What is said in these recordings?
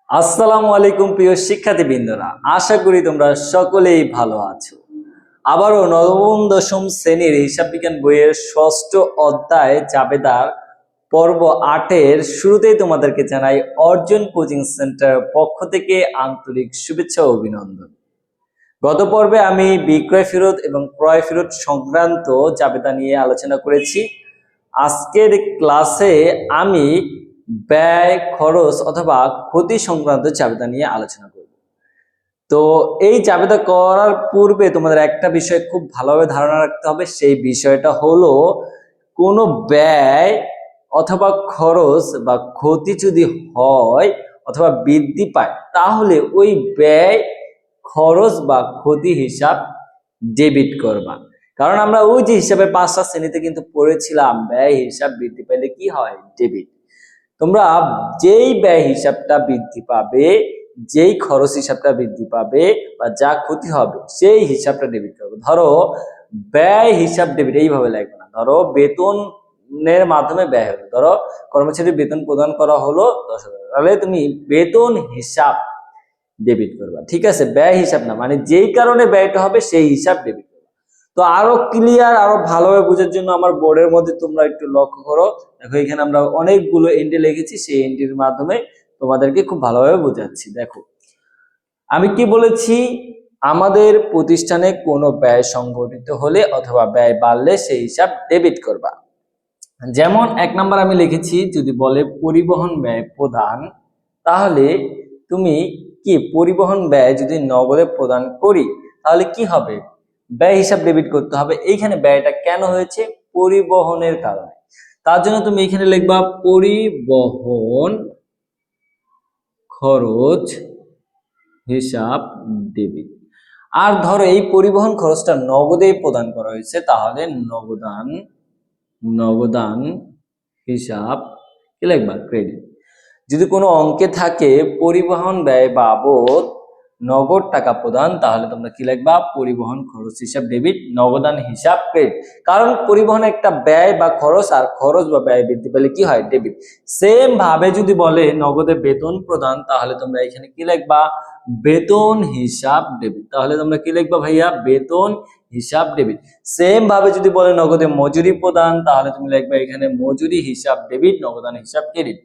আসসালামু আলাইকুম প্রিয় শিক্ষার্থীবৃন্দরা, আশা করি তোমরা সকলেই ভালো আছো। আবারও নবম দশম শ্রেণীর হিসাব বিজ্ঞান বইয়ের ষষ্ঠ অধ্যায় জাবেদার পর্ব 8-এর শুরুতেই তোমাদেরকে জানাই অর্জন কোচিং সেন্টার পক্ষ থেকে আন্তরিক শুভেচ্ছা ও অভিনন্দন। গত পর্বে আমি বিক্রয় ফেরত এবং ক্রয় ফেরত সংক্রান্ত জাবেদা নিয়ে আলোচনা করেছি। আজকের ক্লাসে আমি ব্যয়, খরচ অথবা ক্ষতি সংক্রান্ত জাবেদা নিয়ে আলোচনা করব। তো এই জাবেদা করার পূর্বে তোমাদের একটা বিষয় খুব ভালোভাবে ধারণা রাখতে হবে, সেই বিষয়টা হলো কোনো ব্যয় অথবা খরচ বা ক্ষতি যদি হয় অথবা বৃদ্ধি পায় তাহলে ওই ব্যয়, খরচ বা ক্ষতি হিসাব ডেবিট করবা। কারণ আমরা ওই যে হিসাবে 5টা শ্রেণীতে কিন্তু পড়েছিলাম ব্যয় হিসাব বৃদ্ধি পাইলে কি হয়, ডেবিট। তোমরা যেই ব্যয় হিসাবটা বৃদ্ধি পাবে, যেই খরচ হিসাবটা বৃদ্ধি পাবে বা যা ক্ষতি হবে সেই হিসাবটা ডেবিট করবে। ধরো ব্যয় হিসাব ডেবিট এইভাবে লাগবে না। ধরো বেতনের মাধ্যমে ব্যয় হলো, ধরো কর্মচারীর বেতন প্রদান করা হলো 10,000, তাহলে তুমি বেতন হিসাব ডেবিট করবা, ঠিক আছে? ব্যয় হিসাব না, মানে যেই কারণে ব্যয়টা হবে সেই হিসাব ডেবিট করবা। তো আরো ক্লিয়ার, আরো ভালোভাবে বোঝার জন্য আমার বোর্ডের মধ্যে তোমরা একটু লক্ষ্য করো। দেখো এখানে আমরা অনেকগুলো এন্ট্রি লিখেছি, সেই এন্ট্রির মাধ্যমে তোমাদেরকে খুব ভালোভাবে বোঝাচ্ছি। দেখো আমি কি বলেছি, আমাদের প্রতিষ্ঠানে কোনো ব্যয় সংঘটিত হলে অথবা ব্যয় বাড়লে সেই হিসাব ডেবিট করবা। যেমন 1 নাম্বার আমি লিখেছি, যদি বলে পরিবহন ব্যয় প্রদান, তাহলে তুমি কি পরিবহন ব্যয় যদি নগদে প্রদান করি তাহলে কি হবে, ব্যয় হিসাব ডেবিট করতে হবে। এইখানে ব্যয়টা কেন হয়েছে, পরিবহনের কারণে। তার জন্য তুমি এখানে লিখবা পরিবহন খরচ হিসাব ডেবিট। আর ধরো এই পরিবহন খরচটা নগদে প্রদান করা হয়েছে, তাহলে নগদান হিসাব কি লিখবা, ক্রেডিট। যদি কোনো অঙ্কে থাকে পরিবহন ব্যয় বাবদ নগদ টাকা প্রদান, তাহলে তোমরা কি লিখবা, পরিবহন খরচ হিসাব ডেবিট, নগদান হিসাব ক্রেডিট। কারণ পরিবহন একটা ব্যয় বা খরচ, আর খরচ বা ব্যয় বৃদ্ধি পেলে কি হয়, ডেবিট। সেম ভাবে যদি বলে নগদে বেতন প্রদান, তাহলে তোমরা এখানে কি লিখবা, বেতন হিসাব ডেবিট। তাহলে তোমরা কি লিখবা ভাইয়া, বেতন হিসাব ডেবিট। সেম ভাবে যদি বলে নগদে মজুরি প্রদান, তাহলে তুমি লিখবা এখানে মজুরি হিসাব ডেবিট, নগদান হিসাব ক্রেডিট।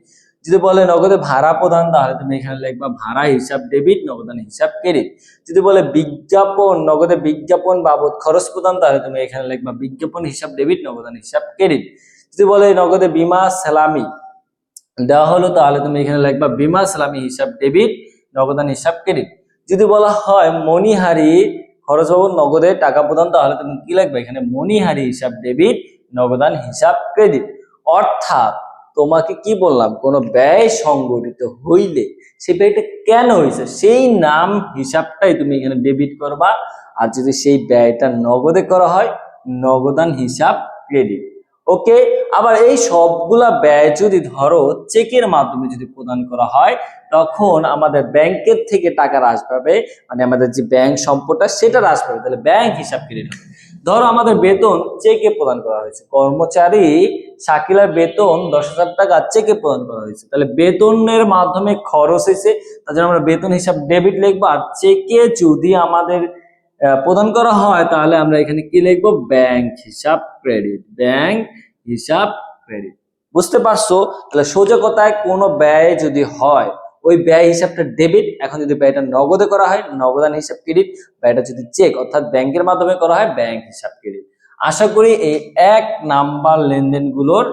যদি বলে নগদে ভাড়া প্রদান, তাহলে তুমি এখানে লিখবা ভাড়া হিসাব ডেবিট, নগদান হিসাব ক্রেডিট। যদি বলে বিজ্ঞাপন, নগদে বিজ্ঞাপন বাবদ খরচ প্রদান, তাহলে তুমি এখানে লিখবা বিজ্ঞাপন হিসাব ডেবিট, নগদান হিসাব ক্রেডিট। যদি বলে নগদে বীমা সালামি দেওয়া হলো, তাহলে তুমি এখানে লিখবা বীমা সালামি হিসাব ডেবিট, নগদান হিসাব ক্রেডিট। যদি বলা হয় মণিহারি খরচ বাবদ নগদে টাকা প্রদান, তাহলে তুমি কি লিখবে, এখানে মণিহারি হিসাব ডেবিট, নগদান হিসাব ক্রেডিট। অর্থাৎ তোমাকে কি বললাম, কোনো ব্যয় সংগঠিত হইলে সেই ব্যয়টা কেন হয়েছে সেই নাম হিসাবটাই তুমি এখানে ডেবিট করবা। আর যদি সেই ব্যয়টা নগদে করা হয়, নগদান হিসাব ক্রেডিট। ওকে। আবার এই সবগুলা ব্যয় যদি ধরো চেকের মাধ্যমে যদি প্রদান করা হয়, তখন আমাদের ব্যাংকের থেকে টাকা হ্রাস পাবে, মানে আমাদের যে ব্যাংক সম্পদটা সেটা হ্রাস পাবে, তাহলে ব্যাংক হিসাব ক্রেডিট হবে। ধরো আমাদের বেতন চেকে প্রদান করা হয়েছে, কর্মচারী শাকিলার বেতন 10,000 টাকা চেকে প্রদান করা হয়েছে, তাহলে বেতনের মাধ্যমে খরচ হয়েছে, তার জন্য আমরা বেতন হিসাব ডেবিট লিখবো। আর চেকে যদি আমাদের প্রদান করা হয়, তাহলে আমরা এখানে কি লিখবো, ব্যাংক হিসাব ক্রেডিট, ব্যাংক হিসাব ক্রেডিট। বুঝতে পারছো? তাহলে সোজা কথায় কোনো ব্যয় যদি হয় ওই ব্যয় হিসাবটা ডেবিট। এখন যদি ব্যয়টা নগদে করা হয়, নগদান হিসাব ক্রেডিট। ব্যয়টা যদি চেক অর্থাৎ ব্যাংকের মাধ্যমে করা হয়, ব্যাংক হিসাব ক্রেডিট। আশা করি এই 1 নাম্বার লেনদেনগুলোর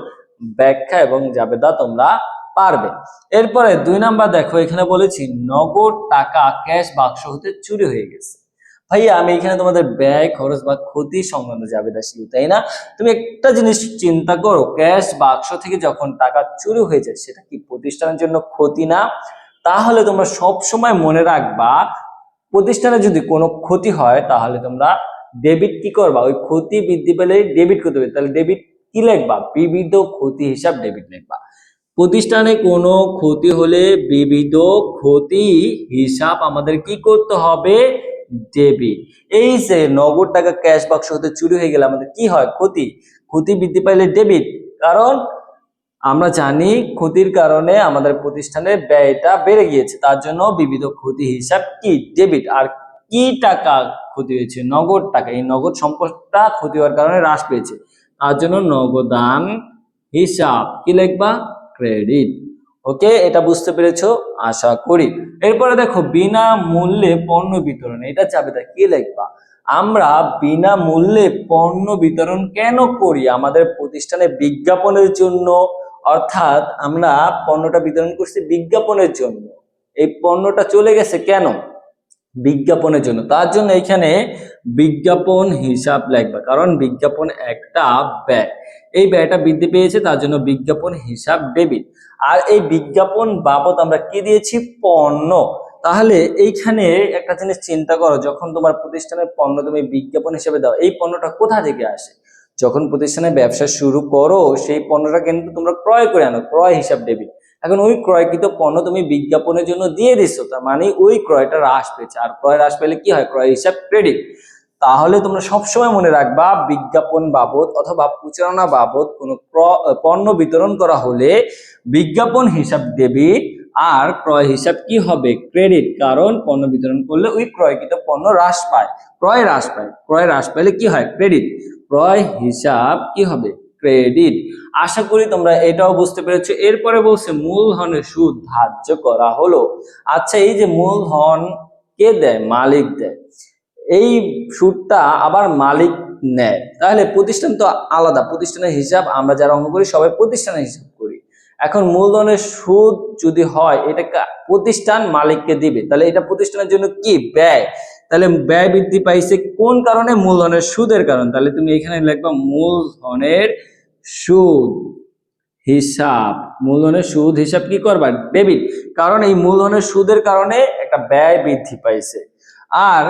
ব্যাখ্যা এবং জাবেদা তোমরা পারবে। এরপরে 2 নাম্বার দেখো, এখানে বলেছি নগদ টাকা ক্যাশ বাক্স হতে চুরি হয়ে গেছে। ভাইয়া আমি এখানে তোমাদের ব্যয়, খরচ বা ক্ষতি সংক্রান্ত জাবেদা শিখি, তাই না? তুমি একটা জিনিস চিন্তা করো, ক্যাশ বাক্স থেকে যখন টাকা চুরি হয়ে যায় সেটা কি প্রতিষ্ঠানের জন্য ক্ষতি না? তাহলে তোমরা সব সময় মনে রাখবা, প্রতিষ্ঠানে যদি কোনো ক্ষতি হয় তাহলে তোমরা ডেবিট কি করবা, ওই ক্ষতি বৃদ্ধি পেলে ডেবিট করতে হবে। তাহলে ডেবিট কি লিখবা, বিবিধ ক্ষতি হিসাব ডেবিট লিখবা। প্রতিষ্ঠানে কোনো ক্ষতি হলে বিবিধ ক্ষতি হিসাব আমাদের কি করতে হবে, ডেবিট। এই যে নগদ টাকা ক্যাশ বাক্স হতে চুরি হয়ে গেলে আমাদের কি হয়, ক্ষতি। ক্ষতি বৃদ্ধি পাইলে ডেবিট, কারণ আমরা জানি ক্ষতির কারণে আমাদের প্রতিষ্ঠানের ব্যয়টা বেড়ে গিয়েছে, তার জন্য বিবিধ ক্ষতি হিসাব কি ডেবিট। আর কি টাকা ক্ষতি হয়েছে? নগদ টাকা। এই নগদ সম্পদটা ক্ষতি হওয়ার কারণে হ্রাস পেয়েছে, তার জন্য নগদান হিসাব কি লিখবা? ক্রেডিট। ওকে, এটা বুঝতে পেরেছো আশা করি। এরপরে দেখো বিনামূল্যে পণ্য বিতরণ, এটা চাবিটা কি লিখবা? আমরা বিনামূল্যে পণ্য বিতরণ কেন করি? আমাদের প্রতিষ্ঠানে বিজ্ঞাপনের জন্য, অর্থাৎ আমরা পণ্যটা বিতরণ করছি বিজ্ঞাপনের জন্য। এই পণ্যটা চলে গেছে কেন? বিজ্ঞাপনের জন্য। তার জন্য এখানে বিজ্ঞাপন হিসাব লিখবা, কারণ বিজ্ঞাপন একটা ব্যয়, এই ব্যয়টা বৃদ্ধি পেয়েছে, তার জন্য বিজ্ঞাপন হিসাব ডেবিট। আর এই বিজ্ঞাপন বাবদ আমরা কি দিয়েছি? পণ্য। তাহলে এইখানে একটা জিনিস চিন্তা করো, যখন তোমার প্রতিষ্ঠানের পণ্য তুমি বিজ্ঞাপন হিসেবে দাও, এই পণ্যটা কোথা থেকে আসে? যখন প্রতিষ্ঠানে ব্যবসা শুরু করো সেই পণ্যটা কিন্তু তোমরা ক্রয় করে আনো, ক্রয় হিসাব ডেবিট। এখন ওই ক্রয়কৃত পণ্য তুমি বিজ্ঞাপনের জন্য দিয়ে দিচ্ছ, তার মানে ওই ক্রয়টা হ্রাস পেয়েছে। আর ক্রয় হ্রাস পেলে কি হয়? ক্রয় হিসাব ক্রেডিট। তাহলে তোমরা সবসময় মনে রাখবা, বিজ্ঞাপন বাবদ অথবা প্রচারণা বাবদ কোনো পণ্য বিতরণ করা হলে বিজ্ঞাপন হিসাব ডেবিট আর ক্রয় হিসাব কি হবে? ক্রেডিট। কারণ পণ্য বিতরণ করলে ওই ক্রয়কৃত পণ্য হ্রাস পায়, ক্রয় হ্রাস পায়, ক্রয় হ্রাস পেলে কি হয়? ক্রেডিট। ক্রয় হিসাব কি হবে? ক্রেডিট। আশা করি তোমরা এটাও বুঝতে পেরেছো। এরপরে বলছে মূলধনের সুদ ধার্য করা হলো। আচ্ছা, এই যে মূলধন কে দেয়? মালিক দেয়। এই সুদটা আবার মালিক নেয়, তাহলে প্রতিষ্ঠান তো আলাদা। প্রতিষ্ঠানের হিসাব আমরা যারা অঙ্ক করি সবাই প্রতিষ্ঠানের হিসাব করি। এখন মূলধনের সুদ যদি হয়, এটা প্রতিষ্ঠান মালিককে দিবে, তাহলে এটা প্রতিষ্ঠানের জন্য কি? ব্যয়। তাহলে ব্যয় বৃদ্ধি পাইছে কোন কারণে? মূলধনের সুদের কারণ। তাহলে তুমি এখানে লিখবা মূলধনের সুদ হিসাব। মূলধনের সুদ হিসাব কি করবা? ডেবিট। কারণ এই মূলধনের সুদের কারণে একটা ব্যয় বৃদ্ধি পাইছে। আর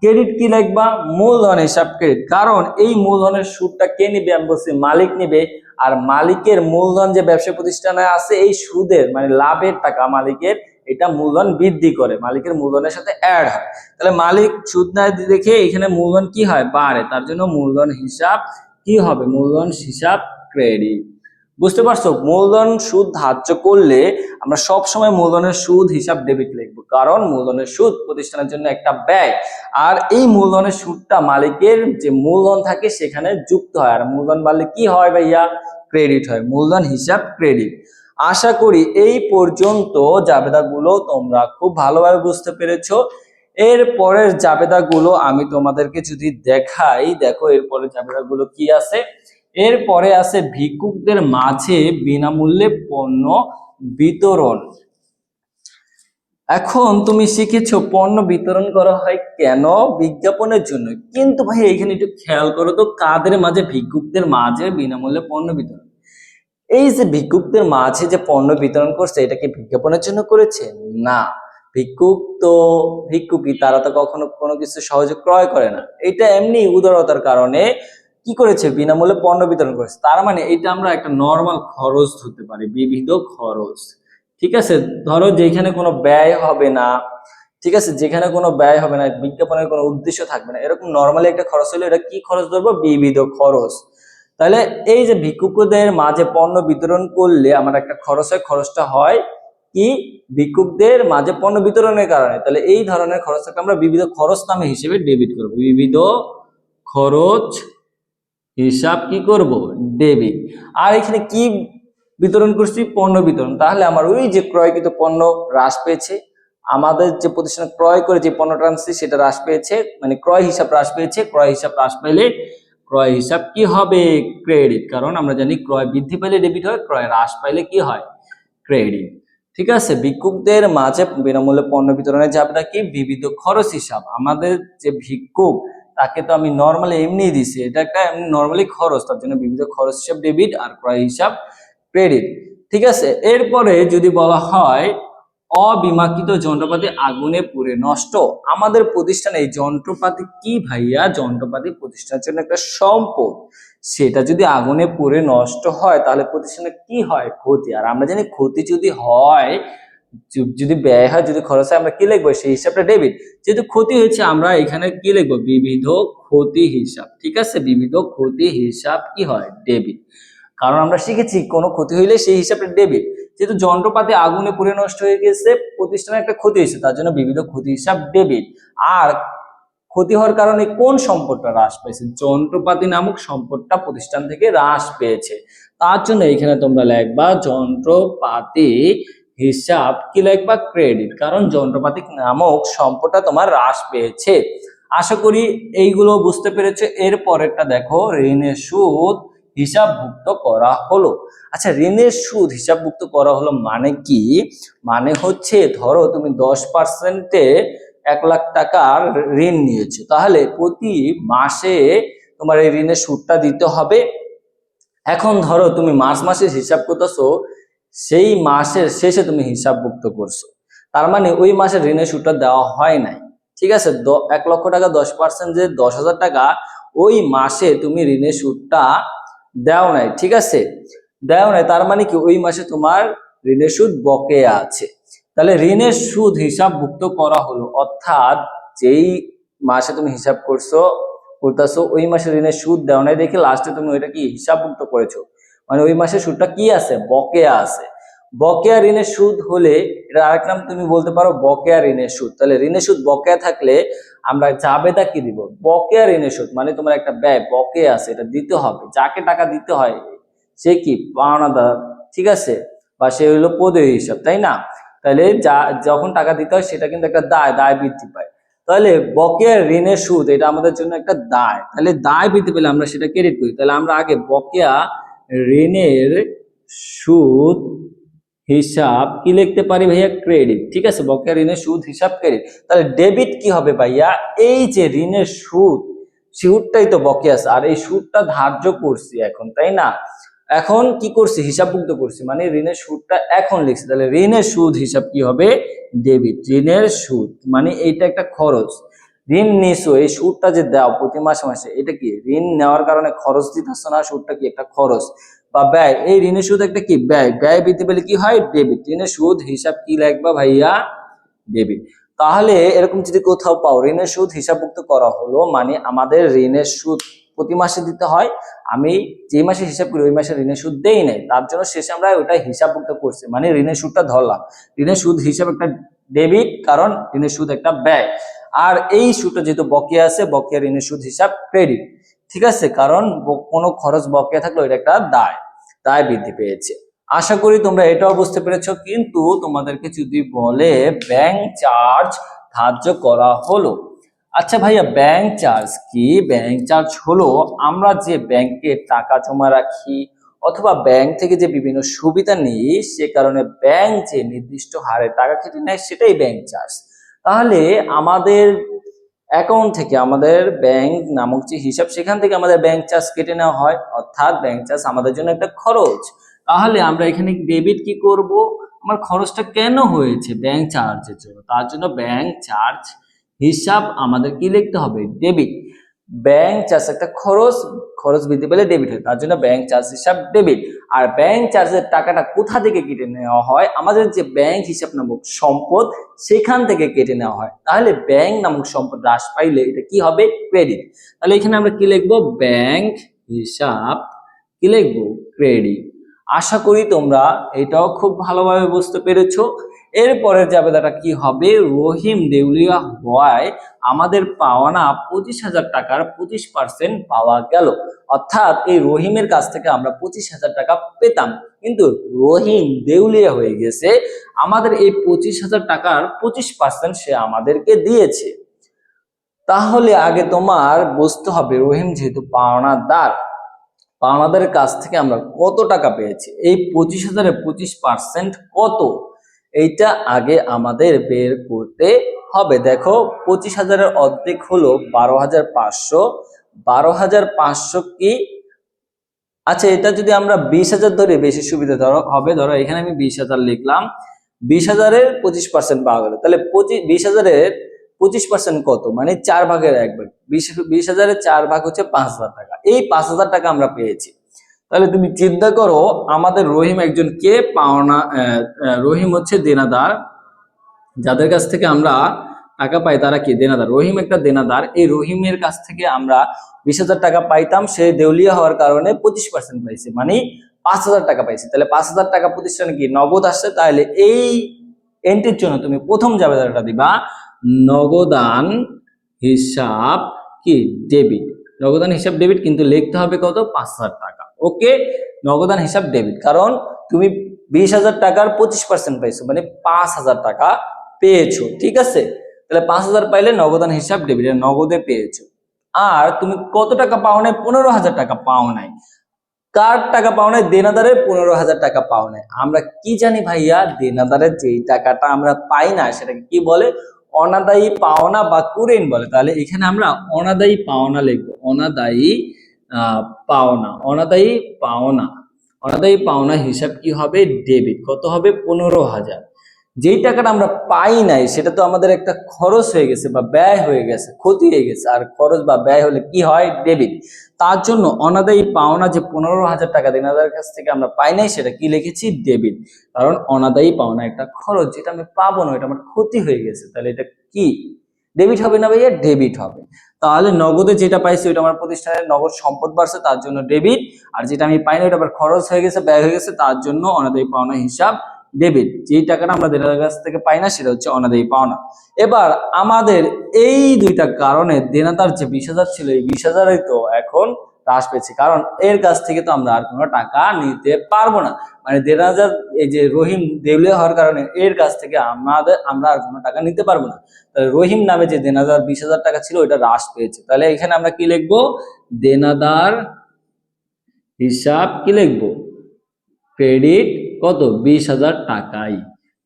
ক্রেডিট কি লিখবা? মূলধন হিসাব ক্রেডিট। কারণ এই মূলধনের সুদটা কে নিবে? আমি বলছি মালিক নিবে। আর মালিকের মূলধন যে ব্যবসা প্রতিষ্ঠানে আছে, এই সুদের মানে লাভের টাকা মালিকের, এটা মূলধন বৃদ্ধি করে, মালিকের মূলধনের সাথে অ্যাড হয়। তাহলে মালিক সুদ না দেখে এখানে মূলধন কি হয়? বাড়ে, তার জন্য মূলধন হিসাব কি হবে? মূলধন হিসাব ক্রেডিট। বুঝতে পারছো? মূলধন সুদ ধার্য করলে আমরা সব সময় মূলধনের সুদ হিসাব ডেবিট লিখবো, কারণ মূলধনের সুদ প্রতিষ্ঠানের জন্য একটা ব্যয়। আর এই মূলধনের সুদটা মালিকের যে মূলধন থাকে সেখানে যুক্ত হয়, আর মূলধন বাড়লে কি হয় ভাইয়া? ক্রেডিট হয়। মূলধন হিসাব ক্রেডিট। আশা করি এই পর্যন্ত জাবেদাগুলো তোমরা খুব ভালোভাবে বুঝতে পেরেছো। এর পরের জাবেদাগুলো আমি তোমাদেরকে যদি দেখাই, দেখো এরপরের জাবেদাগুলো কি আছে। এরপরে আছে ভিক্ষুকদের মাঝে বিনামূল্যে পণ্য বিতরণ। এখন তুমি শিখেছো পণ্য বিতরণ করা হয় কেন? বিজ্ঞাপনের জন্য। কিন্তু ভাই এখানে একটু খেয়াল করো তো, কাদের মাঝে? ভিক্ষুকদের মাঝে বিনামূল্যে পণ্য বিতরণ। এই যে ভিক্ষুকদের মাঝে যে পণ্য বিতরণ করছে, এটা কি বিজ্ঞাপনের জন্য করেছে? না। ভিক্ষুকই, তারা তো কখনো কোনো কিছু সহজে ক্রয় করে না, এটা এমনি উদারতার কারণে কি করেছে? বিনামূল্যে পণ্য বিতরণ করেছে। তার মানে এটা আমরা একটা নর্মাল খরচ ধরতে পারি, বিবিধ খরচ। ঠিক আছে, ধরো যেখানে কোনো ব্যয় হবে না, ঠিক আছে, যেখানে কোনো ব্যয় হবে না, বিজ্ঞাপনের কোনো উদ্দেশ্য থাকবে না, এরকম নর্মালি একটা খরচ হলে এটা কি খরচ ধরবো? বিবিধ খরচ। তাহলে এই যে ভিক্ষুকদের মাঝে পণ্য বিতরণ করলে আমার একটা খরচ হয়, খরচটা হয় কি? ভিক্ষুকদের মাঝে পণ্য বিতরণের কারণে। তাহলে এই ধরনের খরচটাকে আমরা বিবিধ খরচ নামে হিসেবে ডেবিট করব। বিবিধ খরচ হিসাব কি করব? ডেবিট। আর এখানে কি বিতরণ করছি? পণ্য বিতরণ। তাহলে আমার ওই যে ক্রয়কৃত পণ্য হ্রাস পেয়েছে, আমাদের যে প্রতিষ্ঠানে ক্রয় করে যে পণ্যটা আনছি সেটা হ্রাস পেয়েছে, মানে ক্রয় হিসাব হ্রাস পেয়েছে। ক্রয় হিসাব হ্রাস পেলে ক্রয় হিসাব কি হবে? ক্রেডিট। কারণ আমরা জানি ক্রয় বৃদ্ধি পেলে ডেবিট হয়, ক্রয় হ্রাস পাইলে কি হয়? ক্রেডিট। ঠিক আছে, ভিক্ষুকদের মাঝে বিনামূল্যে পণ্য বিতরণের জাবেদা কি? বিবিধ খরচ হিসাব। আমাদের যে ভিক্ষুক, তাকে তো আমি নর্মালি এমনি দিছি, এটা একটা নর্মালি খরচ, তার জন্য বিবিধ খরচ হিসাব ডেবিট আর ক্রয় হিসাব ক্রেডিট। ঠিক আছে, এরপরে যদি বলা হয় অবিমাকিত যন্ত্রপাতি আগুনে পুড়ে নষ্ট। আমাদের প্রতিষ্ঠানে এই যন্ত্রপাতি কি ভাইয়া? যন্ত্রপাতি প্রতিষ্ঠানের জন্য একটা সম্পদ, সেটা যদি আগুনে পুড়ে নষ্ট হয় তাহলে প্রতিষ্ঠানে কি হয়? ক্ষতি। আর আমরা জানি ক্ষতি যদি হয়, যদি ব্যয় হয়, যদি খরচ হয়, আমরা কি লিখবো? সেই হিসাবটা ডেবিট। যেহেতু ক্ষতি হয়েছে আমরা এখানে কি লিখবো? বিবিধ ক্ষতি হিসাব। ঠিক আছে, বিবিধ ক্ষতি হিসাব কি হয়? ডেবিট। কারণ আমরা শিখেছি কোনো ক্ষতি হইলে সেই হিসাবে ডেবিট। যেহেতু যন্ত্রপাতি আগুনে পুড়ে নষ্ট হয়ে গেছে, প্রতিষ্ঠানের একটা ক্ষতি হয়েছে, তার জন্য বিবিধ ক্ষতি হিসাব ডেবিট। আর ক্ষতি হওয়ার কারণে কোন সম্পদটা হ্রাস পেয়েছে? যন্ত্রপাতি নামক সম্পদটা প্রতিষ্ঠান থেকে হ্রাস পেয়েছে। তার জন্য এখানে তোমরা লিখবা যন্ত্রপাতি হিসাব কি লিখবা? ক্রেডিট, কারণ যন্ত্রপাতি নামক সম্পদটা তোমার হ্রাস পেয়েছে। আশা করি এইগুলো বুঝতে পেরেছো। এর পরেরটা দেখো, ঋণের সুদ হিসাবভুক্ত করা হলো। আচ্ছা, ঋণের সুদ হিসাবভুক্ত করা হলো মানে কি? মানে হচ্ছে ধরো তুমি 10%-এ 1 লাখ টাকার ঋণ নিয়েছো, তাহলে প্রতি মাসে তোমার এই ঋণের সুদটা দিতে হবে। এখন ধরো তুমি মার্চ মাসের হিসাব করতেছো, সেই মাসের শেষে তুমি হিসাবভুক্ত করছো, তার মানে ওই মাসের ঋণের সুদটা দেওয়া হয় নাই। ঠিক আছে, 1 লক্ষ টাকা 10% যে 10,000 টাকা, ওই মাসে তুমি ঋণের সুদটা দেও নাই। ঠিক আছে, দেও নাই, তার মানে কি ওই মাসে তোমার ঋণের সুদ বকেয়া আছে। তাহলে ঋণের সুদ হিসাবভুক্ত করা হলো, অর্থাৎ যেই মাসে তুমি হিসাব করতেছো ওই মাসে ঋণের সুদ দেও নাই দেখে লাস্টে তুমি ওইটা কি হিসাবভুক্ত করেছো, মানে ওই মাসে সুদটা কি আছে? বকেয়া আছে। বকেয়া ঋণের সুদ হলে এটা আরেক নাম তুমি বলতে পারো বকেয়া ঋণের সুদ। তাহলে ঋণের সুদ বকেয়া থাকলে আমরা জাবেদা কি দিব? বকেয়া ঋণের সুদ, মানে তোমার একটা ব্যয় বকেয়া আছে, এটা দিতে হবে। যাকে টাকা দিতে হয় সে কি? পাওনাদার। ঠিক আছে, বা সে হইলো পদেয় হিসাব, তাই না? তাহলে যখন টাকা দিতে হয় সেটা কিন্তু একটা দায় বৃদ্ধি পায়। তাহলে বকেয়া ঋণের সুদ এটা আমাদের জন্য একটা দায়, তাহলে দায় বৃদ্ধি পেলে আমরা সেটা ক্রেডিট করি। তাহলে আমরা আগে বকেয়া ঋণের সুদ হিসাব কি লিখতে পারি ভাইয়া? ক্রেডিট। ঠিক আছে, বকেয়া ঋণের সুদ হিসাব ক্রেডিট। তাহলে ডেবিট কি হবে ভাইয়া? এই যে ঋণের সুদটাই তো বকেয়া আছে, আর এই সুদটা ধার্য করছি এখন, তাই না? এখন কি করছি? হিসাবভুক্ত করছি, মানে ঋণের সুদটা এখন লিখছি। তাহলে ঋণের সুদ হিসাব কি হবে? ডেবিট। ঋণের সুদ মানে এইটা একটা খরচ, ঋণ নিছো, এই সুদটা যে দাও প্রতি মাসে মাসে, এটা কি? ঋণ নেওয়ার কারণে খরচ দিতেছ না, সুদটা কি? একটা খরচ বা ব্যয়। এই ঋণের সুদ একটা কি? ব্যয় বৃদ্ধি পেলে কি হয়? ডেবিট। ঋণের সুদ হিসাব কি লিখবা ভাইয়া? ডেবিট। তাহলে এরকম যদি কোথাও পাও ঋণের সুদ হিসাবভুক্ত করা হলো, মানে আমাদের ঋণের সুদ প্রতি মাসে দিতে হয়, আমি যে মাসে হিসাব করি ওই মাসে ঋণের সুদ দেই নাই, তার জন্য শেষে আমরা ওটা হিসাবভুক্ত করছি, মানে ঋণের সুদটা ধরলাম। ঋণের সুদ হিসাব একটা ডেবিট, কারণ ঋণের সুদ একটা ব্যয়। আর এই সুদটা যেহেতু বকেয়া আছে, বকেয়া ঋণের সুদ হিসাব ক্রেডিট। ঠিক আছে, কারণ কোনো খরচ বকেয়া থাকলে ওইটা একটা দায় বৃদ্ধি পেয়েছে। আশা করি তোমরা এটাও বুঝতে পেরেছো। কিন্তু তোমাদেরকে যদি বলে ব্যাংক চার্জ ধার্য করা হলো, আচ্ছা ভাইয়া ব্যাংক চার্জ কি? ব্যাংক চার্জ হলো আমরা যে ব্যাংকে টাকা জমা রাখি অথবা ব্যাংক থেকে যে বিভিন্ন সুবিধা নিই, সে কারণে ব্যাংক যে নির্দিষ্ট হারে টাকা কেটে নেয় সেটাই ব্যাংক চার্জ। তাহলে আমাদের অ্যাকাউন্ট থেকে আমাদের ব্যাংক নামক যে হিসাব, সেখান থেকে আমাদের ব্যাংক চার্জ কেটে নেওয়া হয়, অর্থাৎ ব্যাংক চার্জ আমাদের জন্য একটা খরচ। তাহলে আমরা এখানে ডেবিট কি করব? আমার খরচটা কেন হয়েছে? ব্যাংক চার্জের জন্য, তার জন্য ব্যাংক চার্জ হিসাব আমাদের কি লিখতে হবে? ডেবিট। ব্যাংক চার্জ একটা খরচ বৃদ্ধি পেলে ডেবিট হয়, তার জন্য ব্যাংক চার্জ হিসাব ডেবিট। আর ব্যাংক চার্জের টাকাটা কোথা থেকে কেটে নেওয়া হয়? আমাদের যে ব্যাংক হিসাব নামক সম্পদ, সেখান থেকে কেটে নেওয়া হয়। তাহলে ব্যাংক নামক সম্পদ হ্রাস পাইলে এটা কি হবে? ক্রেডিট। তাহলে এখানে আমরা কি লিখবো? ব্যাংক হিসাব কি লিখবো? ক্রেডিট। আশা করি তোমরা এটাও খুব ভালোভাবে বুঝতে পেরেছো। এরপরের জাবেদাটা কি হবে? রহিম দেউলিয়া হওয়ায় আমাদের পাওনা 25,000 টাকার 25% পাওয়া গেল। অর্থাৎ এই রহিমের কাছ থেকে আমরা 25,000 টাকা পেতাম, কিন্তু রহিম দেউলিয়া হয়ে গেছে, আমাদের এই 25,000 টাকার 25% সে আমাদেরকে দিয়েছে। তাহলে আগে তোমার বুঝতে হবে রহিম যেহেতু পাওনাদারের কাছ থেকে আমরা কত টাকা পেয়েছি, এই 25,000-এর 25% কত, এইটা আগে আমাদের বের করতে হবে। দেখো 25,000-এর অর্ধেক হলো 12,500। 12,500 কি? আচ্ছা, এটা যদি আমরা 20,000 ধরে বেশি সুবিধা হবে। ধরো এখানে আমি 20,000 লিখলাম, 20,000-এর 25% পাওয়া গেল। তাহলে 20,000-এর 25% কত? মানে 4 ভাগের 1 ভাগ। 20,000-এর 4 ভাগ হচ্ছে 5,000 টাকা। এই 5,000 টাকা আমরা পেয়েছি। তাহলে তুমি চিন্তা করো, আমাদের রহিম একজন কে পাওনা, রহিম হচ্ছে দেনাদার, যাদের কাছ থেকে আমরা টাকা পাই তারা কি? দেনাদার। রহিম একটা দেনাদার। এই রহিমের কাছ থেকে আমরা 20,000 টাকা পাইতাম, সে দেউলিয়া হওয়ার কারণে 25% পাইছে, মানে 5,000 টাকা পাইছি, তাহলে 5,000 টাকা প্রতিষ্ঠানে কি নগদ আসছে, তাহলে এই এন্ট্রির জন্য তুমি প্রথম জাবেদাটা দিবা নগদান হিসাব কি ডেবিট, নগদান হিসাব ডেবিট, কিন্তু লিখতে হবে কত 5,000 টাকা। ওকে, নগদান হিসাব ডেবিট, কারণ তুমি 20,000 টাকার 25% পাইছো, মানে 5,000 টাকা পেয়েছো, ঠিক আছে। তাহলে 5,000 পাইলে নগদান হিসাব ডেবিট, নগদে পেয়েছো। আর তুমি কত টাকা পাও নাই? 15,000 টাকা পাও নাই। কার টাকা পাও নাই? দেনাদারের 15,000 টাকা পাও নাই। আমরা কি জানি ভাইয়া, দেনাদারের যেই টাকাটা আমরা পাই না সেটাকে কি বলে? অনাদায়ী পাওনা বা কুরেন বলে। তাহলে এখানে আমরা অনাদায়ী পাওনা লিখবো, অনাদায়ী পাওনা, অনাদায়ী পাওনা, অনাদায়ী পাওনা হিসাব কি হবে? ডেবিট। কত হবে? 15,000। যেই টাকাটা আমরা পাই নাই সেটা তো আমাদের একটা খরচ হয়ে গেছে বা ব্যয় হয়ে গেছে, ক্ষতি হয়ে গেছে। আর খরচ বা ব্যয় হলে কি হয়? ডেবিট। তার জন্য অনাদায়ী পাওনা যে 15,000 টাকা দেনাদারের কাছ থেকে আমরা পাই নাই সেটা কি লিখেছি? ডেবিট। কারণ অনাদায়ী পাওনা একটা খরচ, যেটা আমি পাবো না, এটা আমার ক্ষতি হয়ে গেছে, তাহলে এটা কি ডেবিট হবে না ভাইয়া? ডেবিট হবে। তাহলে নগদে যেটা পাইছি ওইটা আমার প্রতিষ্ঠানের নগদ সম্পদ বাড়ছে, তার জন্য ডেবিট। আর যেটা আমি পাইনি ওটা আবার খরচ হয়ে গেছে, ব্যয় হয়ে গেছে, তার জন্য অনাদায়ী পাওনা হিসাব ডেবিট। যেই টাকাটা আমরা দেনাদারের কাছ থেকে পাই না সেটা হচ্ছে অনাদায়ী পাওনা। এবার আমাদের এই দুইটা কারণে দেনাদার যে 20,000 ছিল, এই 20,000ই তো এখন হ্রাস পেয়েছে, কারণ এর কাছ থেকে তো আমরা আর কোনো টাকা নিতে পারবো না। মানে দেনাদার এই যে রহিম দেউলিয়া হওয়ার কারণে এর কাছ থেকে আমরা আর কোনো টাকা নিতে পারবো না। তাহলে রহিম নামে যে দেনাদার 20,000 টাকা ছিল ওইটা হ্রাস পেয়েছে। তাহলে এখানে আমরা কি লিখবো? দেনাদার হিসাব কি লিখবো? ক্রেডিট কত? 20,000 টাকাই।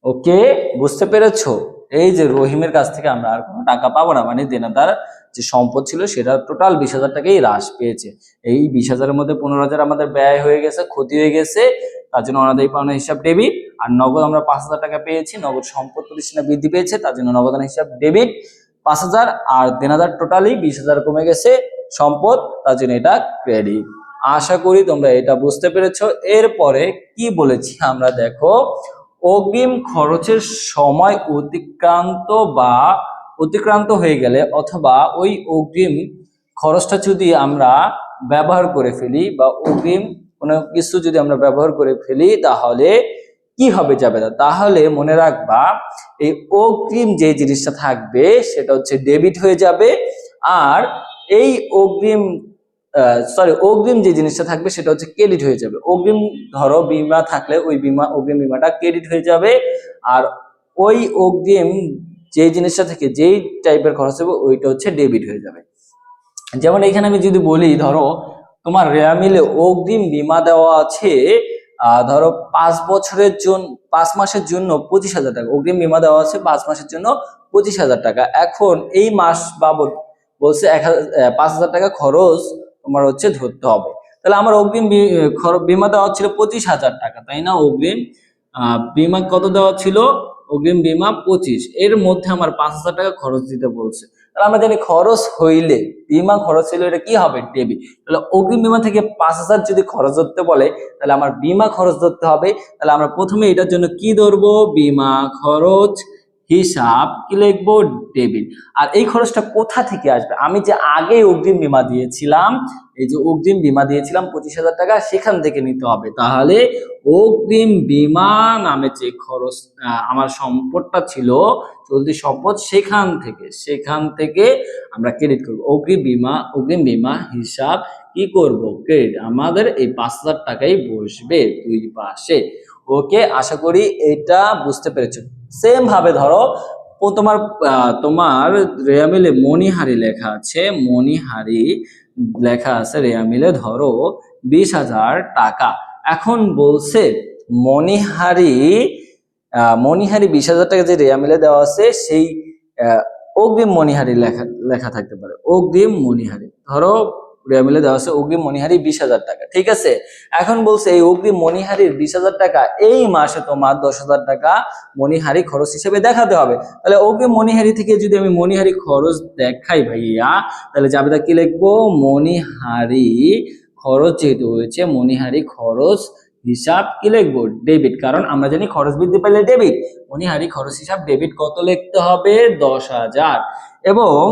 ওকে, বুঝতে পেরেছো? এই যে রহিমের কাছ থেকে আমরা আর কোনো টাকা পাবো না, মানে দেনাদার যে সম্পদ ছিল সেটা টোটাল 20,000 টাকাই হ্রাস পেয়েছে। এই 20,000-এর মধ্যে 15,000 আমাদের ব্যয় হয়ে গেছে, ক্ষতি হয়ে গেছে, তার জন্য অনাদায়ী পাওনা হিসাব ডেবিট। আর নগদ আমরা 5,000 টাকা পেয়েছি, নগদ সম্পদ প্রতিষ্ঠানে বৃদ্ধি পেয়েছে, তার জন্য নগদান হিসাব ডেবিট 5,000। আর দেনাদার টোটালি 20,000 কমে গেছে সম্পদ, তার জন্য এটা ক্রেডিট। আশা করি তোমরা এটা বুঝতে পেরেছো। এরপরে কি বলেছি আমরা দেখো, অগ্রিম খরচের সময় অতিক্রান্ত হয়ে গেলে অথবা ওই অগ্রিম খরচটা যদি আমরা ব্যবহার করে ফেলি বা অগ্রিম কোনো কিছু যদি আমরা ব্যবহার করে ফেলি তাহলে কি হবে জাবেদা? তাহলে মনে রাখবা এই অগ্রিম যে জিনিসটা থাকবে সেটা হচ্ছে ডেবিট হয়ে যাবে। আর এই অগ্রিম যে জিনিসটা থাকবে সেটা হচ্ছে ক্রেডিট হয়ে যাবে। অগ্রিম ধরো বিমা থাকলে ওই অগ্রিম বিমাটা ক্রেডিট হয়ে যাবে। আর ওই অগ্রিম যে জিনিসটা থেকে যেই টাইপের খরচ হবে ওইটা হচ্ছে ডেবিট হয়ে যাবে। যেমন এখানে আমি যদি বলি, ধরো তোমার রেয়া মিলে অগ্রিম বিমা দেওয়া আছে, ধরো 5 মাসের জন্য 25,000 টাকা অগ্রিম বিমা দেওয়া আছে, 5 মাসের জন্য 25,000 টাকা। এখন এই মাস বাবদ বলছে 5,000 টাকা খরচ তোমার হচ্ছে ধরতে হবে। তাহলে আমার অগ্রিম বিমা দেওয়া ছিল 25,000 টাকা, তাই না? অগ্রিম বিমা কত দেওয়া ছিল? অগ্রিম বিমা 25, এর মধ্যে আমার 5,000 টাকা খরচ দিতে বলছে। তাহলে আমরা জানি খরচ হইলে, বিমা খরচ হইলে এটা কি হবে? ডেবিট। তাহলে অগ্রিম বিমা থেকে 5,000 যদি খরচ ধরতে বলে তাহলে আমার বিমা খরচ ধরতে হবে। তাহলে আমরা প্রথমে এটার জন্য কি ধরবো? বিমা খরচ হিসাব কি লিখবো? ডেবিট। আর এই খরচটা কোথা থেকে আসবে? আমি যে আগে অগ্রিম বিমা দিয়েছিলাম, এই যে অগ্রিম বিমা দিয়েছিলাম 25,000 টাকা, সেখান থেকে নিতে হবে। তাহলে অগ্রিম বিমা নামে যে খরচ আমার সম্পদটা ছিল, চলতি সম্পদ, সেখান থেকে আমরা ক্রেডিট করব। অগ্রিম বিমা হিসাব কি করব? ক্রেডিট। আমাদের এই 5,000 টাকাই বসবে দুই পাশে। ওকে, আশা করি এটা বুঝতে পেরেছো। সেম ভাবে ধরো তোমার রেয়া মিলে মণিহারি লেখা আছে, রেয়া মিলে ধরো 20,000 টাকা। এখন বলছে মণিহারি 20,000 টাকা যে রেয়া মিলে দেওয়া আছে সেই অগ্রিম মণিহারি লেখা থাকতে পারে। অগ্রিম মণিহারি ধরো রেয়া মিলে দেওয়া আছে অগ্রিম মণিহারি 20,000 টাকা, ঠিক আছে। এখন বলছে এই অগ্রিম মণিহারির 20,000 টাকা এই মাসে তোমার 10,000 টাকা মণিহারি খরচ হিসেবে দেখাতে হবে। তাহলে অগ্রিম মণিহারি থেকে যদি আমি মণিহারি খরচ দেখাই ভাইয়া, তাহলে জাবেদা কি লিখবো? মণিহারি খরচ যেহেতু হয়েছে, মণিহারি খরচ হিসাব কি লিখবো? ডেবিট। কারণ আমরা জানি খরচ বৃদ্ধি পেলে ডেবিট। মণিহারি খরচ হিসাব ডেবিট কত লিখতে হবে? 10,000। এবং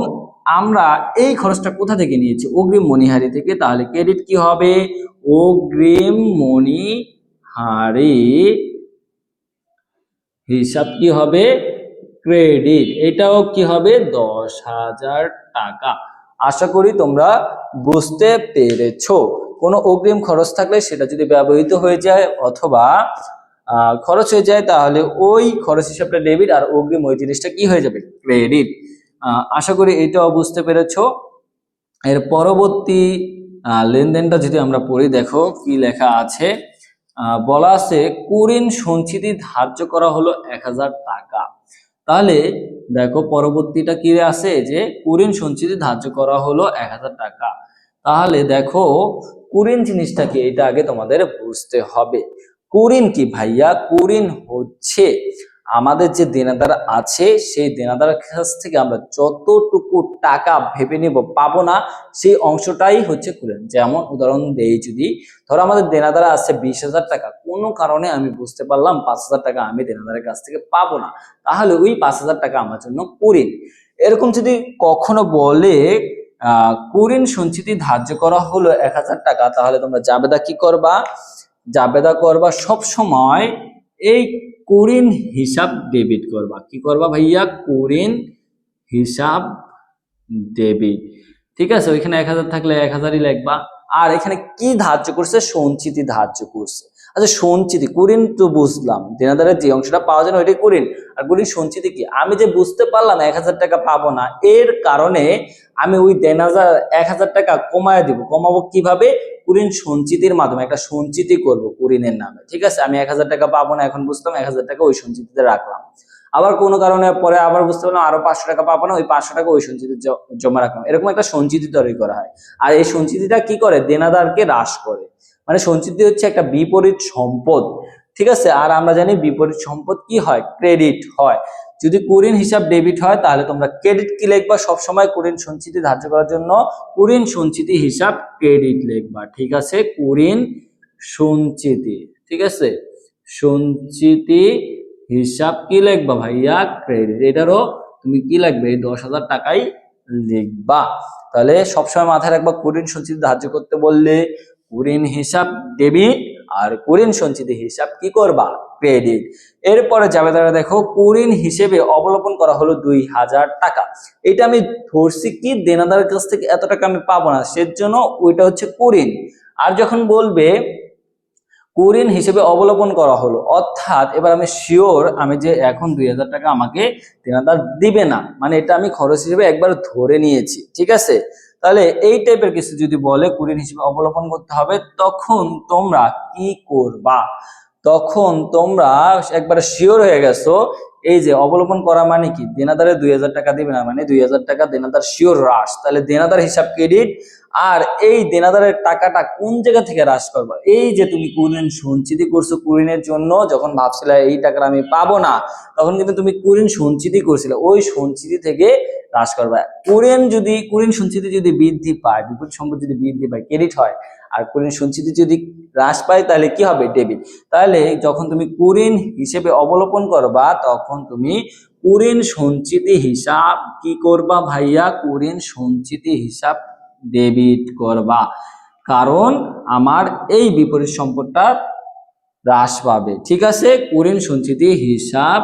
আমরা এই খরচটা কোথা থেকে নিয়েছি? অগ্রিম মণিহারি থেকে। তাহলে ক্রেডিট কি হবে? অগ্রিম মণিহারি হিসাব কি হবে? ক্রেডিট। এটাও কি হবে? 10,000 টাকা। আশা করি তোমরা বুঝতে পেরেছো। কোনো অগ্রিম খরচ থাকলে সেটা যদি ব্যবহৃত হয়ে যায় অথবা খরচ হয়ে যায় তাহলে ওই খরচ হিসাবটা ডেবিট আর অগ্রিম ওই জিনিসটা কি হয়ে যাবে? ক্রেডিট। আশা করি এটাও বুঝতে পেরেছো। এর পরবর্তী লেনদেনটা যদি আমরা পড়ি, দেখো কি লেখা আছে। বলা আছে কুঋণ সঞ্চিতি ধার্য করা হলো 1,000 টাকা। তাহলে দেখো পরবর্তীটা কি আছে যে কুঋণ সঞ্চিতি ধার্য করা হলো 1,000 টাকা। তাহলে দেখো কুঋণ জিনিসটা কি এটা আগে তোমাদের বুঝতে হবে। কুঋণ কি ভাইয়া? কুঋণ হচ্ছে আমাদের যে দেনাদার আছে সেই দেনাদারের কাছ থেকে আমরা যতটুকু টাকা ভেবে নেব পাবো না সেই অংশটাই হচ্ছে কুঋণ। যেমন উদাহরণ দেই, যদি ধরো আমাদের দেনাদার আছে 20,000 টাকা, কোনো কারণে আমি বুঝতে পারলাম 5,000 টাকা আমি দেনাদারের কাছ থেকে পাবো না, তাহলে ওই 5,000 টাকা আমার জন্য কুঋণ। এরকম যদি কখনো বলে কুঋণ সঞ্চিতি ধার্য করা হলো 1,000 টাকা, তাহলে তোমরা জাবেদা কি করবা? জাবেদা করবা সব সময় এই কুঋণ হিসাব ডেবিট করবা। কি করবা ভাইয়া? কুঋণ হিসাব ডেবিট। ঠিক আছে, ওইখানে 1,000 থাকলে 1,000ই লিখবা। আর এখানে কি ধার্য করছে? সঞ্চিতি ধার্য করছে। আচ্ছা সঞ্চিতি, কুঋণ তো বুঝলাম, দেনাদারের যে অংশটা পাওয়া যায় ওইটাই কুঋণ। আর কুঋণ সঞ্চিতি কি? আমি যে বুঝতে পারলাম 1,000 টাকা পাবো না, এর কারণে আমি ওই 1,000 টাকা কমায় দিব। কমাবো কিভাবে? কুঋণ সঞ্চিতির মাধ্যমে একটা সঞ্চিতি করব কুঋণের নামে। ঠিক আছে, আমি 1,000 টাকা পাবো না, এখন বুঝলাম 1,000 টাকা ওই সঞ্চিতিতে রাখলাম। আবার কোনো কারণে পরে আবার বুঝতে পারলাম আরো 500 টাকা পাবো না, ওই 500 টাকা ওই সঞ্চিতি জমা রাখলাম। এরকম একটা সঞ্চিতি তৈরি করা হয়। আর এই সঞ্চিতিটা কি করে? দেনাদারকে হ্রাস করে। মানে সঞ্চিতি হচ্ছে একটা বিপরীত সম্পদ। ঠিক আছে, আর আমরা জানি বিপরীত সম্পদ কি হয়? ক্রেডিট হয়। যদি কুঋণ হিসাব ডেবিট হয় তাহলে তোমরা ক্রেডিট কি লিখবা? সবসময় কুঋণ সঞ্চিতি ধার্য করার জন্য কুঋণ সঞ্চিতি হিসাব ক্রেডিট লিখবা। ঠিক আছে, কুঋণ সঞ্চিতি। ঠিক আছে, সঞ্চিতি হিসাব কি লিখবা ভাইয়া? ক্রেডিট। এটারও তুমি কি লিখবে? 10,000 টাকাই লিখবা। তাহলে সবসময় মাথায় রাখবা কুঋণ সঞ্চিতি ধার্য করতে বললে কুঋণ হিসাব ডেবিট আর কুঋণ সঞ্চিতি হিসাব কি করবা? ক্রেডিট। এরপরে জাবেদারা দেখো কুঋণ হিসেবে অবলোকন করা হলো 2,000 টাকা। এটা আমি ধরছি কি দেনাদারের কাছ থেকে এত টাকা আমি পাবো না, সেজন্য ওইটা হচ্ছে কুঋণ। আর যখন বলবে কুঋণ হিসেবে অবলোকন করা হলো, অর্থাৎ এবার আমি শিওর আমি যে এখন 2,000 টাকা আমাকে দেনাদার দিবে না, মানে এটা আমি খরচ হিসেবে একবার ধরে নিয়েছি। ঠিক আছে, তাহলে এই টাইপের কিছু যদি বলে কুঋণ হিসেবে অবলোকন করতে হবে, তখন তোমরা কি করবা? তখন তোমরা একবার শিওর হয়ে গেছো এই যে অবলোকন করা মানে কি? দেনাদারে 2,000 টাকা দিবে না, মানে 2,000 টাকা দেনাদার শিওর হ্রাস। তাহলে দেনাদার হিসাব ক্রেডিট। আর এই দেনাদারের টাকাটা কোন জায়গা থেকে হ্রাস করবা? এই যে তুমি কুঋণ সঞ্চিতি করছো কুঋণের জন্য, যখন ভাবছিলে এই টাকাটা আমি পাবো না, তখন কিন্তু তুমি কুঋণ সঞ্চিতি করছিলে, ওই সঞ্চিতি থেকে হ্রাস করবা। কুঋণ সঞ্চিতি যদি বৃদ্ধি পায়, বিপরীত সম্পদ যদি বৃদ্ধি পায় ক্রেডিট হয়, আর কুঋণ সঞ্চিতি যদি হ্রাস পায় তাহলে কি হবে? ডেবিট। তাহলে যখন তুমি কুঋণ হিসেবে অবলোকন করবা তখন তুমি কুঋণ সঞ্চিতি হিসাব কি করবা ভাইয়া? কুঋণ সঞ্চিতি হিসাব ডেবিট করবা, কারণ আমার এই বিপরীত সম্পদটা হ্রাস পাবে। ঠিক আছে, কুঋণ সঞ্চিতি হিসাব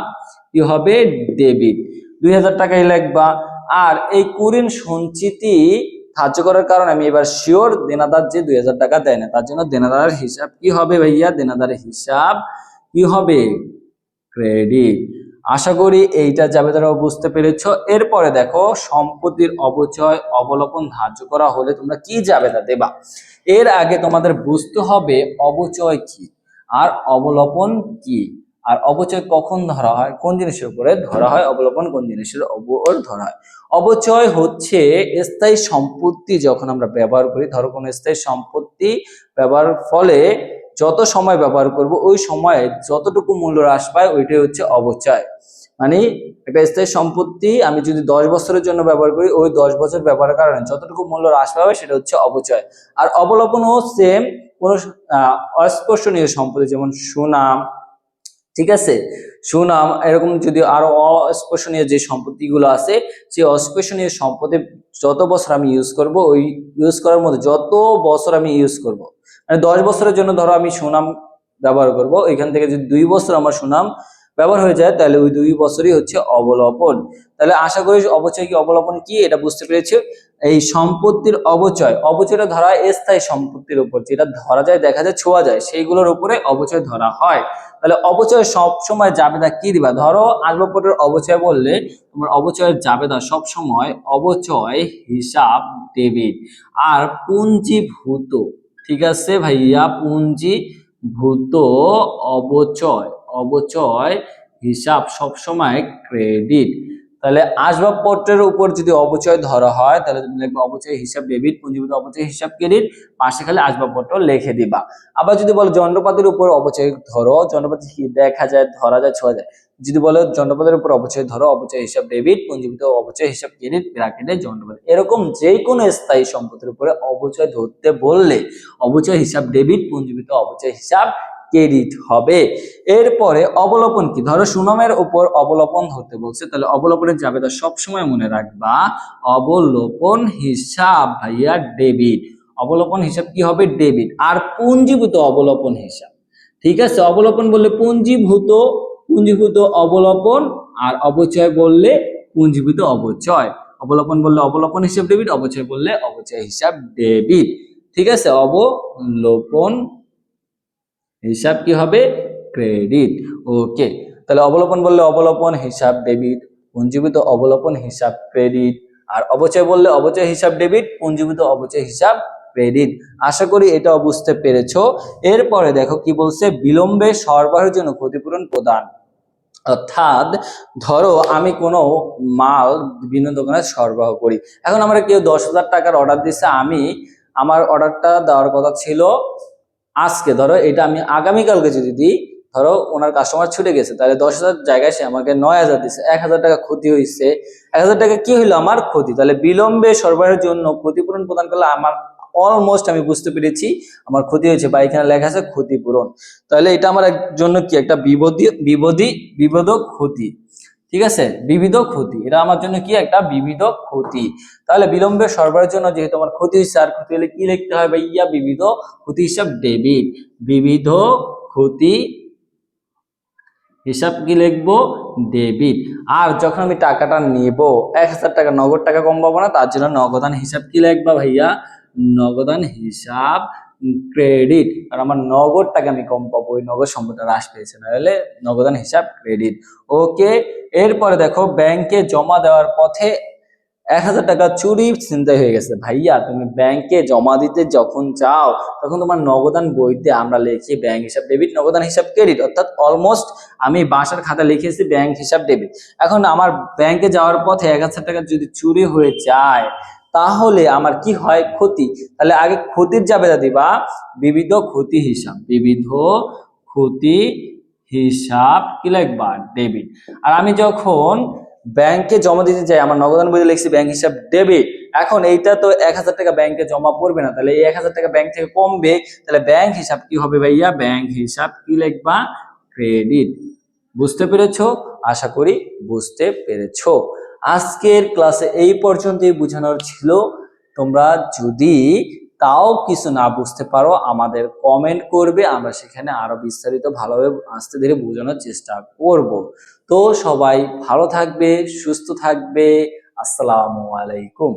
কি হবে? ডেবিট। 2,000 টাকাই লিখবা। আর এই কুঋণ সঞ্চিতি ধার্য করার কারণে আমি এবার শিওর দেনাদার যে 2,000 টাকা দেয় না, তার জন্য দেনাদারের হিসাব কি হবে ভাইয়া? দেনাদারের হিসাব কি হবে? ক্রেডিট। আশা করি এইটা জাবেদারাও বুঝতে পেরেছো। এরপরে দেখো সম্পত্তির অবচয় অবলোকন ধার্য করা হলে তোমরা কি জাবেদা দেবা? এর আগে তোমাদের বুঝতে হবে অবচয় কি আর অবলোকন কি, আর অবচয় কখন ধরা হয়, কোন জিনিসের উপরে ধরা হয়, অবলোকন কোন জিনিসের উপর ধরা হয়। অবচয় হচ্ছে স্থায়ী সম্পত্তি যখন আমরা ব্যবহার করি, ধরো কোনো স্থায়ী সম্পত্তি ব্যবহারের ফলে যত সময় ব্যবহার করব ওই সময়ে যতটুকু মূল্য হ্রাস পায় ওইটাই হচ্ছে অবচয়। মানে একটা স্থায়ী সম্পত্তি আমি যদি 10 বছরের জন্য ব্যবহার করি, ওই 10 বছর ব্যবহারের কারণে যতটুকু মূল্য হ্রাস পাবে সেটা হচ্ছে অবচয়। আর অবলোকনও সেম, কোন অস্পর্শনীয় সম্পত্তি যেমন সোনা, ঠিক আছে, সুনাম, এরকম যদি আরো অস্পর্শনীয় যে সম্পত্তিগুলো আছে, সেই অস্পর্শনীয় সম্পত্তি যত বছর আমি ইউজ করব, ওই ইউজ করার মধ্যে যত বছর আমি ইউজ করব, মানে 10 বছরের জন্য ধরো আমি সুনাম ব্যবহার করব, এখান থেকে যদি 2 বছর আমার সুনাম ব্যবহার হয়ে যায়, তাহলে ওই 2 বছরই হচ্ছে অবলম্বন। তাহলে আশা করি অবচয় কি অবলম্বন কি এটা বুঝতে পেরেছো। এই সম্পত্তির অবচয়, অবচয়টা ধরা হয় স্থায়ী সম্পত্তির উপর, যেটা ধরা যায়, দেখা যায়, ছোঁয়া যায়, সেইগুলোর উপরে অবচয় ধরা হয়। তাহলে অবচয় সব সময় জাবেদা কি দিবা, ধরো আসবাবপত্রের অবচয় বললে তোমার অবচয়ের জাবেদা সব সময় অবচয় হিসাব ডেবিট। আর পুঞ্জীভূত, ঠিক আছে ভাইয়া, পুঞ্জীভূত অবচয়, অবচয় হিসাব সব সময় ক্রেডিট। তাহলে আসবাবপত্রের উপর যদি অবচয় ধরা হয়, তাহলে তুমি লিখবে অবচয় হিসাব ডেবিট, পুঞ্জীভূত অবচয় হিসাব ক্রেডিট, পাশে খালি আসবাবপত্র লিখে দিবা। আবার যদি বলো যন্ত্রপাতির উপর অবচয় ধরো, যন্ত্রপাতি কি দেখা যায়, ধরা যায়, ছোঁয়া যায়, যদি বলো যন্ত্রপাতির উপর অবচয় ধরো, অবচয় হিসাব ডেবিট, পুঞ্জীভূত অবচয় হিসাব ক্রেডিট, ব্র্যাকেটে যন্ত্রপাতি। এরকম যে কোনো স্থায়ী সম্পত্তির উপরে অবচয় ধরতে বললে অবচয় হিসাব ডেবিট, পুঞ্জীভূত অবচয় হিসাব ক্রেডিট হবে। এরপরে অবলোপন কি, ধরো সুনামের উপর অবলোপন ধরতে বলছে, তাহলে অবলোপনের জাবেদা সবসময় মনে রাখবা অবলোপন হিসাব ভাইয়া ডেবিট। অবলোপন হিসাব কি হবে, ডেবিট। আর পুঞ্জীভূত অবলোপন হিসাব, ঠিক আছে, অবলোপন বললে পুঞ্জীভূত, পুঞ্জীভূত অবলোপন, আর অবচয় বললে পুঞ্জীভূত অবচয়। অবলোপন বললে অবলোপন হিসাব ডেবিট, অবচয় বললে অবচয় হিসাব ডেবিট, ঠিক আছে। অবলোপন হিসাব কি হবে, ক্রেডিট। ওকে, তাহলে অবলোপন বললে অবলোপন হিসাব ডেবিট, পুঞ্জীভূত অবলোপন হিসাব ক্রেডিট, আর অবচয় বললে অবচয় হিসাব ডেবিট, পুঞ্জীভূত অবচয় হিসাব ক্রেডিট। আশা করি এটাও বুঝতে পেরেছো। এরপরে দেখো কি বলছে, বিলম্বে সরবরাহের জন্য ক্ষতিপূরণ প্রদান। অর্থাৎ ধরো আমি কোনো মাল বিভিন্ন দোকানে সরবরাহ করি, এখন আমরা কেউ 10,000 টাকার অর্ডার দিচ্ছে, আমি আমার অর্ডারটা দেওয়ার কথা ছিল আজকে, ধরো এটা আমি আগামীকালকে যদি দিই, ধরো ওনার কাস্টমার ছুটে গেছে, তাহলে 10,000 জায়গায় সে আমাকে 9,000 দিচ্ছে, 1,000 টাকা ক্ষতি হয়েছে। 1,000 টাকা কি হইলো, আমার ক্ষতি। তাহলে বিলম্বে সরবরাহের জন্য ক্ষতিপূরণ প্রদান করলে আমার অলমোস্ট আমি বুঝতে পেরেছি আমার ক্ষতি হয়েছে, বা এখানে লেখা আছে ক্ষতিপূরণ। তাহলে এটা আমার জন্য কি একটা বিবোধক ক্ষতি, ঠিক আছে, বিবিধ ক্ষতি, এটা আমার জন্য কি একটা বিবিধ ক্ষতি। তাহলে বিলম্বে সরবরাহের জন্য যেহেতু আমার ক্ষতি হচ্ছে, আর ক্ষতি হলে কি লিখতে হয় ভাইয়া, বিবিধ ক্ষতি হিসাব ডেবিট, বিবিধ ক্ষতি হিসাব কি লিখবো, ডেবিট। আর যখন আমি টাকাটা নেব, 1,000 টাকা নগদ টাকা কম পাবো না, তার জন্য নগদান হিসাব কি লিখবা ভাইয়া, নগদান হিসাব ক্রেডিট। আর আমার নগদ টাকা আমি কম পাবো, ওই নগদ সম্পদটা হ্রাস পেয়েছে, নাহলে নগদান হিসাব ক্রেডিট। ওকে, এরপরে দেখো ব্যাংকে জমা দেওয়ার পথে 1,000 টাকা চুরি ছিনতাই হয়ে গেছে। ভাইয়া তুমি ব্যাংকে জমা দিতে যখন চাও, তখন তোমার নগদান বইতে আমরা লিখি ব্যাংক হিসাব ডেবিট, নগদান হিসাব ক্রেডিট। অর্থাৎ অলমোস্ট আমি বাসার খাতা লিখেছি ব্যাংক হিসাব ডেবিট। এখন আমার ব্যাংকে যাওয়ার পথে 1,000 টাকা যদি চুরি হয়ে যায়, তাহলে আমার কি হয়, ক্ষতি। তাহলে আগে ক্ষতির জাবেদা দিবা বিবিধ ক্ষতি হিসাব, বিবিধ ক্ষতি হিসাব কি লিখবা, ডেবিট। আর আমি যখন ব্যাংকে জমা দিতে চাই, আমার নগদান বইতে লিখছি ব্যাংক হিসাব ডেবিট। এখন এইটা তো 1,000 টাকা ব্যাংকে জমা পড়বে না, তাহলে এই 1,000 টাকা ব্যাংক থেকে কমবে, তাহলে ব্যাংক হিসাব কি হবে ভাইয়া, ব্যাংক হিসাব কি লিখবা, ক্রেডিট। বুঝতে পেরেছো, আশা করি বুঝতে পেরেছো। আজকের ক্লাসে এই পর্যন্তই বোঝানোর ছিল। তোমরা যদি তাও কিছু না বুঝতে পারো আমাদের কমেন্ট করবে, আমরা সেখানে আরো বিস্তারিত ভালোভাবে আস্তে ধীরে বোঝানোর চেষ্টা করব। তো সবাই ভালো থাকবে, সুস্থ থাকবে। আসসালামু আলাইকুম।